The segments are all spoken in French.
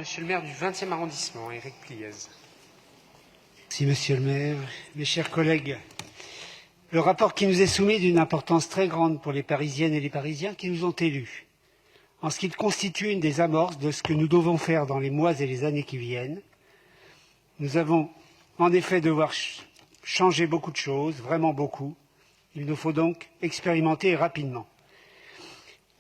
Monsieur le maire du 20e arrondissement, Éric Pliez. Merci Monsieur le maire. Mes chers collègues, le rapport qui nous est soumis est d'une importance très grande pour les Parisiennes et les Parisiens qui nous ont élus, en ce qu'il constitue une des amorces de ce que nous devons faire dans les mois et les années qui viennent. Nous avons en effet devoir changer beaucoup de choses, vraiment beaucoup. Il nous faut donc expérimenter rapidement.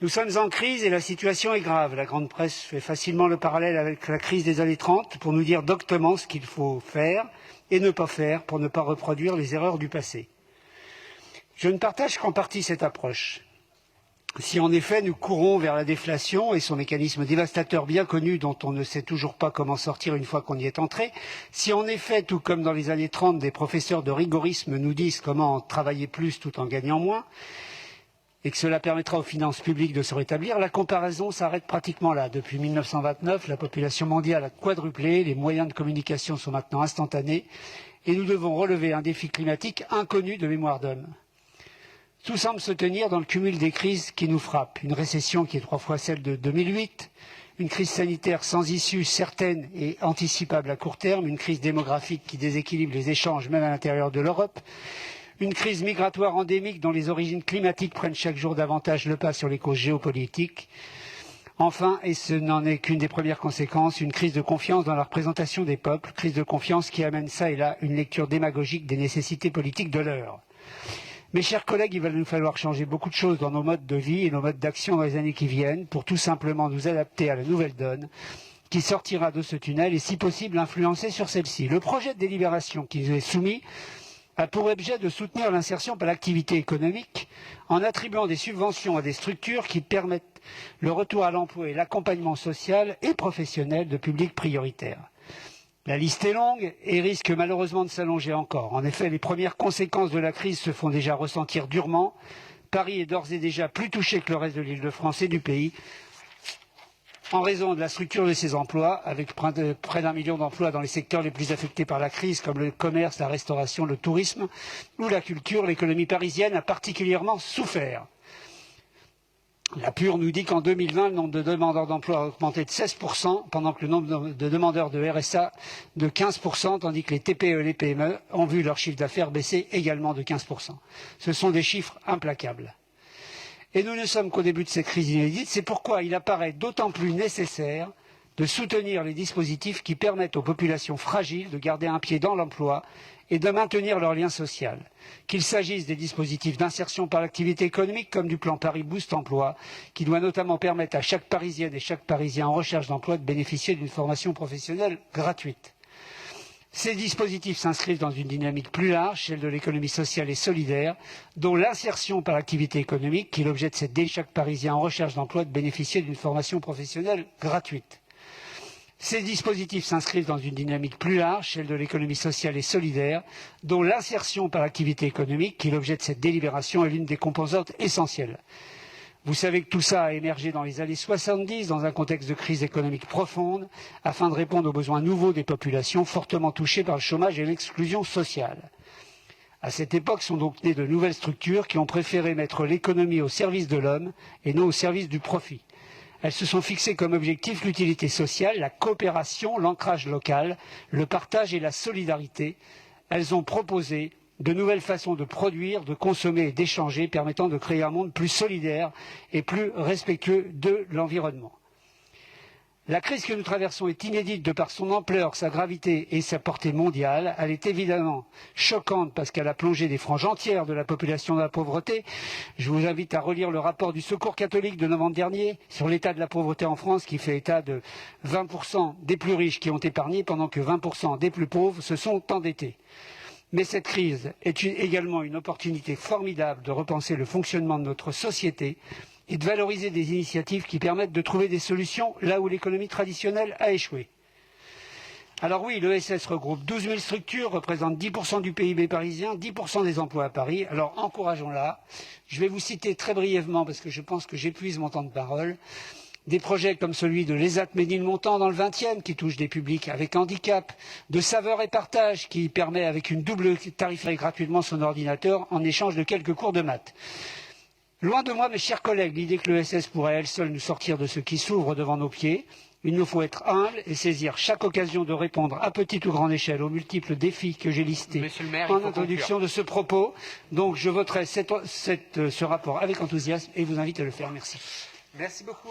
Nous sommes en crise et la situation est grave. La grande presse fait facilement le parallèle avec la crise des années 30 pour nous dire doctement ce qu'il faut faire et ne pas faire pour ne pas reproduire les erreurs du passé. Je ne partage qu'en partie cette approche. Si en effet nous courons vers la déflation et son mécanisme dévastateur bien connu dont on ne sait toujours pas comment sortir une fois qu'on y est entré, si en effet, tout comme dans les années 30, des professeurs de rigorisme nous disent comment travailler plus tout en gagnant moins, et que cela permettra aux finances publiques de se rétablir, la comparaison s'arrête pratiquement là. Depuis 1929, la population mondiale a quadruplé, les moyens de communication sont maintenant instantanés, et nous devons relever un défi climatique inconnu de mémoire d'homme. Tout semble se tenir dans le cumul des crises qui nous frappent. Une récession qui est 3 fois celle de 2008, une crise sanitaire sans issue certaine et anticipable à court terme, une crise démographique qui déséquilibre les échanges même à l'intérieur de l'Europe, une crise migratoire endémique dont les origines climatiques prennent chaque jour davantage le pas sur les causes géopolitiques. Enfin, et ce n'en est qu'une des premières conséquences, une crise de confiance dans la représentation des peuples, crise de confiance qui amène ça et là une lecture démagogique des nécessités politiques de l'heure. Mes chers collègues, il va nous falloir changer beaucoup de choses dans nos modes de vie et nos modes d'action dans les années qui viennent pour tout simplement nous adapter à la nouvelle donne qui sortira de ce tunnel et si possible influencer sur celle-ci. Le projet de délibération qui nous est soumis a pour objet de soutenir l'insertion par l'activité économique en attribuant des subventions à des structures qui permettent le retour à l'emploi et l'accompagnement social et professionnel de publics prioritaires. La liste est longue et risque malheureusement de s'allonger encore. En effet, les premières conséquences de la crise se font déjà ressentir durement. Paris est d'ores et déjà plus touché que le reste de l'Île-de-France et du pays, en raison de la structure de ses emplois, avec près d'1 million d'emplois dans les secteurs les plus affectés par la crise, comme le commerce, la restauration, le tourisme ou la culture, l'économie parisienne a particulièrement souffert. La PUR nous dit qu'en 2020, le nombre de demandeurs d'emploi a augmenté de 16%, pendant que le nombre de demandeurs de RSA de 15%, tandis que les TPE et les PME ont vu leur chiffre d'affaires baisser également de 15%. Ce sont des chiffres implacables. Et nous ne sommes qu'au début de cette crise inédite, c'est pourquoi il apparaît d'autant plus nécessaire de soutenir les dispositifs qui permettent aux populations fragiles de garder un pied dans l'emploi et de maintenir leur lien social. Qu'il s'agisse des dispositifs d'insertion par l'activité économique comme du plan Paris Boost Emploi, qui doit notamment permettre à chaque Parisienne et chaque Parisien en recherche d'emploi de bénéficier d'une formation professionnelle gratuite. Ces dispositifs s'inscrivent dans une dynamique plus large, celle de l'économie sociale et solidaire, dont l'insertion par l'activité économique, qui est l'objet de cette démarche, chaque Parisien en recherche d'emploi de bénéficier d'une formation professionnelle gratuite. Ces dispositifs s'inscrivent dans une dynamique plus large, celle de l'économie sociale et solidaire, dont l'insertion par l'activité économique, qui est l'objet de cette délibération, est l'une des composantes essentielles. Vous savez que tout ça a émergé dans les années 70, dans un contexte de crise économique profonde, afin de répondre aux besoins nouveaux des populations fortement touchées par le chômage et l'exclusion sociale. À cette époque sont donc nées de nouvelles structures qui ont préféré mettre l'économie au service de l'homme et non au service du profit. Elles se sont fixées comme objectif l'utilité sociale, la coopération, l'ancrage local, le partage et la solidarité. Elles ont proposé de nouvelles façons de produire, de consommer et d'échanger, permettant de créer un monde plus solidaire et plus respectueux de l'environnement. La crise que nous traversons est inédite de par son ampleur, sa gravité et sa portée mondiale. Elle est évidemment choquante parce qu'elle a plongé des franges entières de la population dans la pauvreté. Je vous invite à relire le rapport du Secours catholique de novembre dernier sur l'état de la pauvreté en France, qui fait état de 20% des plus riches qui ont épargné pendant que 20% des plus pauvres se sont endettés. Mais cette crise est également une opportunité formidable de repenser le fonctionnement de notre société et de valoriser des initiatives qui permettent de trouver des solutions là où l'économie traditionnelle a échoué. Alors oui, l'ESS regroupe 12 000 structures, représente 10% du PIB parisien, 10% des emplois à Paris. Alors encourageons-la. Je vais vous citer très brièvement, parce que je pense que j'épuise mon temps de parole, des projets comme celui de l'ESAT Ménilmontant dans le 20e, qui touche des publics avec handicap, de Saveur et Partage, qui permet avec une double tarifier gratuitement son ordinateur en échange de quelques cours de maths. Loin de moi, mes chers collègues, l'idée que l'ESS pourrait elle seule nous sortir de ce qui s'ouvre devant nos pieds. Il nous faut être humbles et saisir chaque occasion de répondre à petite ou grande échelle aux multiples défis que j'ai listés Monsieur le maire, en il faut introduction conclure. de ce propos. Donc je voterai ce rapport avec enthousiasme et vous invite à le faire. Merci. Merci beaucoup.